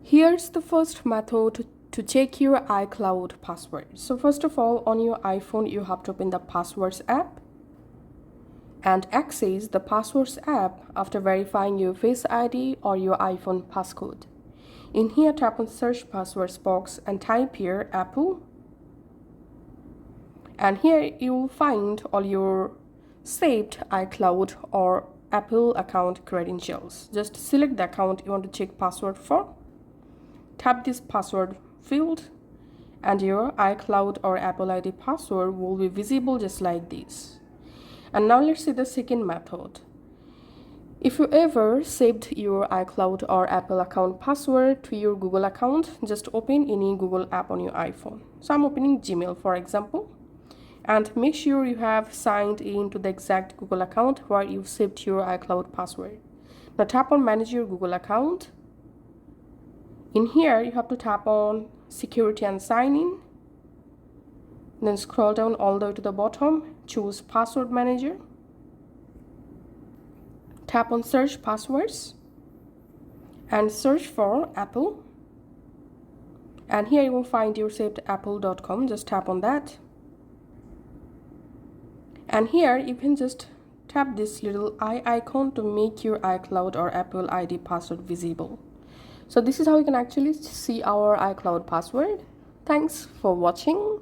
Here's the first method to check your iCloud password. So first of all, on your iPhone, you have to open the Passwords app and access the Passwords app after verifying your Face ID or your iPhone passcode. In here, tap on Search Passwords box and type here Apple. And here you will find all your saved iCloud or Apple account credentials. Just select the account you want to check password for. Tap this password field and your iCloud or Apple ID password will be visible just like this. And now let's see the second method. If you ever saved your iCloud or Apple account password to your Google account, just open any Google app on your iPhone. So I'm opening Gmail, for example. And make sure you have signed in to the exact Google account where you saved your iCloud password. Now tap on Manage your Google account. In here, you have to tap on Security and Sign In. Then scroll down all the way to the bottom. Choose Password Manager. Tap on Search Passwords. And search for Apple. And here you will find your saved apple.com. Just tap on that. And here you can just tap this little eye icon to make your iCloud or Apple ID password visible. So this is how you can actually see our iCloud password. Thanks for watching.